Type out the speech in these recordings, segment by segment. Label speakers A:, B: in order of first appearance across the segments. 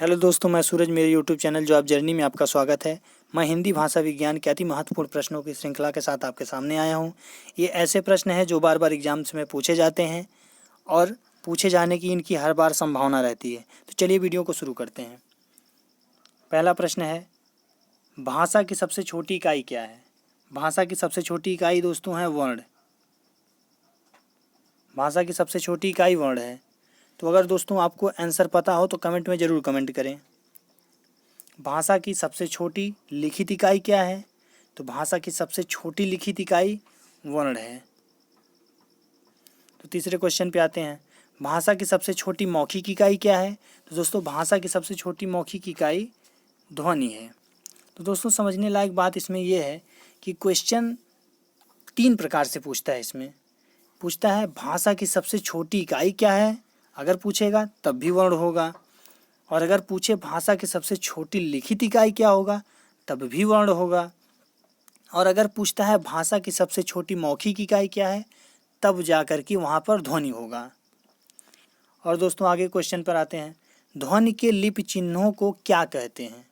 A: Hello दोस्तों, मैं सूरज। मेरे यूट्यूब चैनल जॉब जर्नी में आपका स्वागत है। मैं हिंदी भाषा विज्ञान के अति महत्वपूर्ण प्रश्नों की श्रृंखला के साथ आपके सामने आया हूं। ये ऐसे प्रश्न हैं जो बार बार एग्जाम्स में पूछे जाते हैं और पूछे जाने की इनकी हर बार संभावना रहती है। तो चलिए वीडियो को शुरू करते हैं। पहला प्रश्न है, भाषा की सबसे छोटी इकाई क्या है? भाषा की सबसे छोटी इकाई दोस्तों है वर्ण। भाषा की सबसे छोटी इकाई वर्ण है। तो अगर दोस्तों आपको आंसर पता हो तो कमेंट में ज़रूर कमेंट करें। भाषा की सबसे छोटी लिखित इकाई क्या है? तो भाषा की सबसे छोटी लिखित इकाई वर्ण है। तो तीसरे क्वेश्चन पे आते हैं, भाषा की सबसे छोटी मौखिक इकाई क्या है? तो दोस्तों भाषा की सबसे छोटी मौखिक इकाई ध्वनि है। तो दोस्तों समझने लायक बात इसमें यह है कि क्वेश्चन 3 प्रकार से पूछता है। इसमें पूछता है भाषा की सबसे छोटी इकाई क्या है, अगर पूछेगा तब भी वर्ण होगा, और अगर पूछे भाषा की सबसे छोटी लिखित इकाई क्या होगा तब भी वर्ण होगा, और अगर पूछता है भाषा की सबसे छोटी मौखिक इकाई क्या है तब जाकर के वहाँ पर ध्वनि होगा। और दोस्तों आगे क्वेश्चन पर आते हैं, ध्वनि के लिपि चिन्हों को क्या कहते हैं?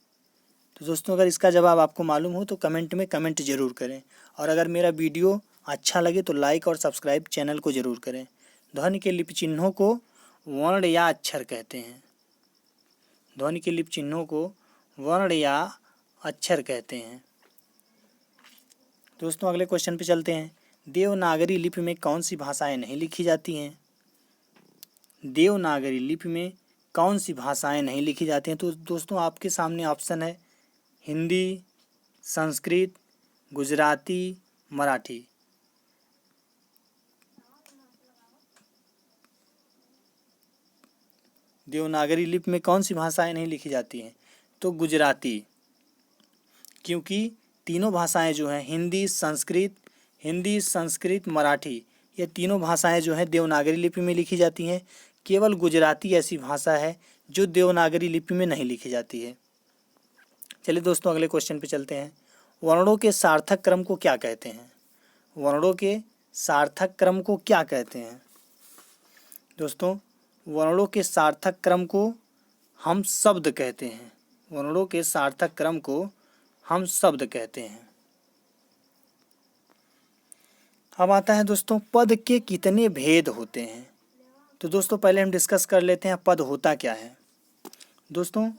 A: तो दोस्तों अगर इसका जवाब आपको मालूम हो तो कमेंट में कमेंट जरूर करें, और अगर मेरा वीडियो अच्छा लगे तो लाइक और सब्सक्राइब चैनल को जरूर करें। ध्वनि के लिपि चिन्हों को वर्ण या अक्षर कहते हैं। ध्वनि के लिपि चिन्हों को वर्ण या अक्षर कहते हैं। दोस्तों अगले क्वेश्चन पे चलते हैं, देवनागरी लिपि में कौन सी भाषाएं नहीं लिखी जाती हैं? देवनागरी लिपि में कौन सी भाषाएं नहीं लिखी जाती हैं? तो दोस्तों आपके सामने ऑप्शन है हिंदी, संस्कृत, गुजराती, मराठी। देवनागरी लिपि में कौन सी भाषाएं नहीं लिखी जाती हैं? तो गुजराती, क्योंकि तीनों भाषाएं जो हैं हिंदी संस्कृत मराठी, ये तीनों भाषाएं जो हैं देवनागरी लिपि में लिखी जाती हैं। केवल गुजराती ऐसी भाषा है जो देवनागरी लिपि में नहीं लिखी जाती है। चलिए दोस्तों अगले क्वेश्चन पे चलते हैं, वर्णों के सार्थक क्रम को क्या कहते हैं? वर्णों के सार्थक क्रम को क्या कहते हैं? दोस्तों वर्णों के सार्थक क्रम को हम शब्द कहते हैं। वर्णों के सार्थक क्रम को हम शब्द कहते हैं। अब आता है दोस्तों, पद के कितने भेद होते हैं? तो दोस्तों पहले हम डिस्कस कर लेते हैं पद होता क्या है। दोस्तों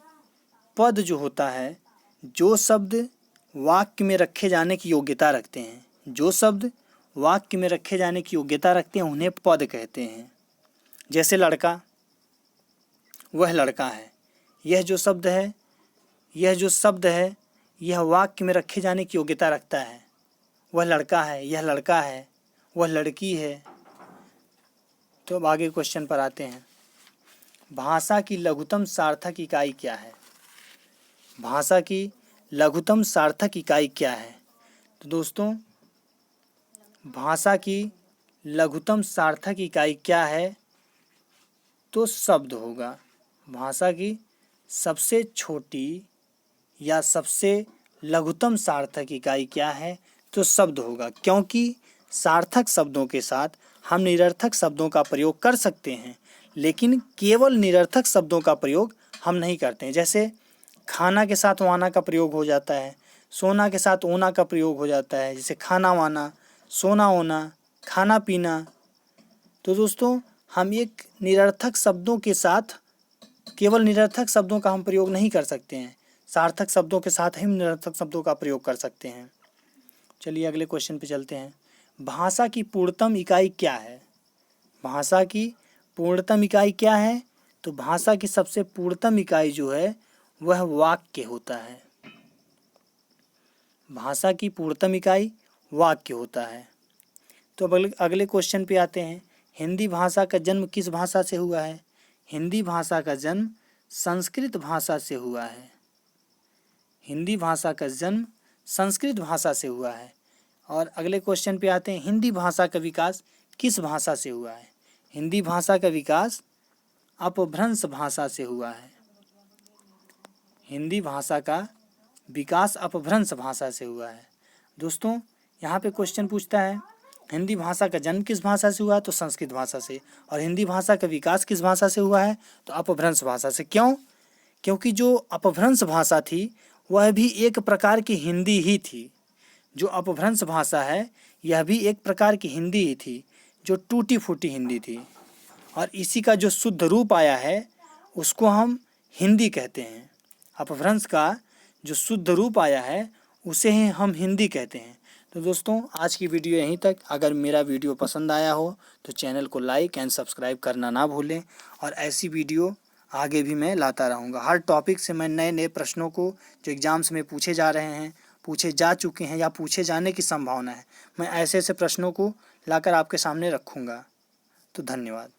A: पद जो होता है, जो शब्द वाक्य में रखे जाने की योग्यता रखते हैं, जो शब्द वाक्य में रखे जाने की योग्यता रखते हैं उन्हें पद कहते हैं। जैसे लड़का, वह लड़का है। यह जो शब्द है यह वाक्य में रखे जाने की योग्यता रखता है। वह लड़का है, यह लड़का है, वह लड़की है। तो अब आगे क्वेश्चन पर आते हैं, भाषा की लघुतम सार्थक इकाई क्या है? भाषा की लघुतम सार्थक इकाई क्या है? तो दोस्तों भाषा की लघुतम सार्थक इकाई क्या है? तो शब्द होगा। भाषा की सबसे छोटी या सबसे लघुतम सार्थक इकाई क्या है? तो शब्द होगा, क्योंकि सार्थक शब्दों के साथ हम निरर्थक शब्दों का प्रयोग कर सकते हैं, लेकिन केवल निरर्थक शब्दों का प्रयोग हम नहीं करते हैं। जैसे खाना के साथ वाना का प्रयोग हो जाता है, सोना के साथ ओना का प्रयोग हो जाता है। जैसे खाना वाना, सोना ओना, खाना पीना। तो दोस्तों हम एक निरर्थक शब्दों के साथ केवल निरर्थक शब्दों का हम प्रयोग नहीं कर सकते हैं, सार्थक शब्दों के साथ हम निरर्थक शब्दों का प्रयोग कर सकते हैं। चलिए अगले क्वेश्चन पे चलते हैं, भाषा की पूर्णतम इकाई क्या है? भाषा की पूर्णतम इकाई क्या है? तो भाषा की सबसे पूर्णतम इकाई जो है वह वाक्य होता है। भाषा की पूर्णतम इकाई वाक्य होता है। तो अब अगले क्वेश्चन पे आते हैं, हिंदी भाषा का जन्म किस भाषा से हुआ है? हिंदी भाषा का जन्म संस्कृत भाषा से हुआ है। हिंदी भाषा का जन्म संस्कृत भाषा से हुआ है। और अगले क्वेश्चन पे आते हैं, हिंदी भाषा का विकास किस भाषा से हुआ है? हिंदी भाषा का विकास अपभ्रंश भाषा से हुआ है। हिंदी भाषा का विकास अपभ्रंश भाषा से हुआ है। दोस्तों यहाँ पे क्वेश्चन पूछता है हिंदी भाषा का जन्म किस भाषा से हुआ है? तो संस्कृत भाषा से। और हिंदी भाषा का विकास किस भाषा से हुआ है? तो अपभ्रंश भाषा से। क्यों? क्योंकि जो अपभ्रंश भाषा थी वह भी एक प्रकार की हिंदी ही थी। जो अपभ्रंश भाषा है यह भी एक प्रकार की हिंदी ही थी, जो टूटी फूटी हिंदी थी। और इसी का जो शुद्ध रूप आया है उसको हम हिंदी कहते हैं। अपभ्रंश का जो शुद्ध रूप आया है उसे ही हम हिंदी कहते हैं। तो दोस्तों आज की वीडियो यहीं तक। अगर मेरा वीडियो पसंद आया हो तो चैनल को लाइक एंड सब्सक्राइब करना ना भूलें। और ऐसी वीडियो आगे भी मैं लाता रहूँगा। हर टॉपिक से मैं नए नए प्रश्नों को जो एग्ज़ाम्स में पूछे जा रहे हैं, पूछे जा चुके हैं या पूछे जाने की संभावना है, मैं ऐसे ऐसे प्रश्नों को लाकर आपके सामने रखूँगा। तो धन्यवाद।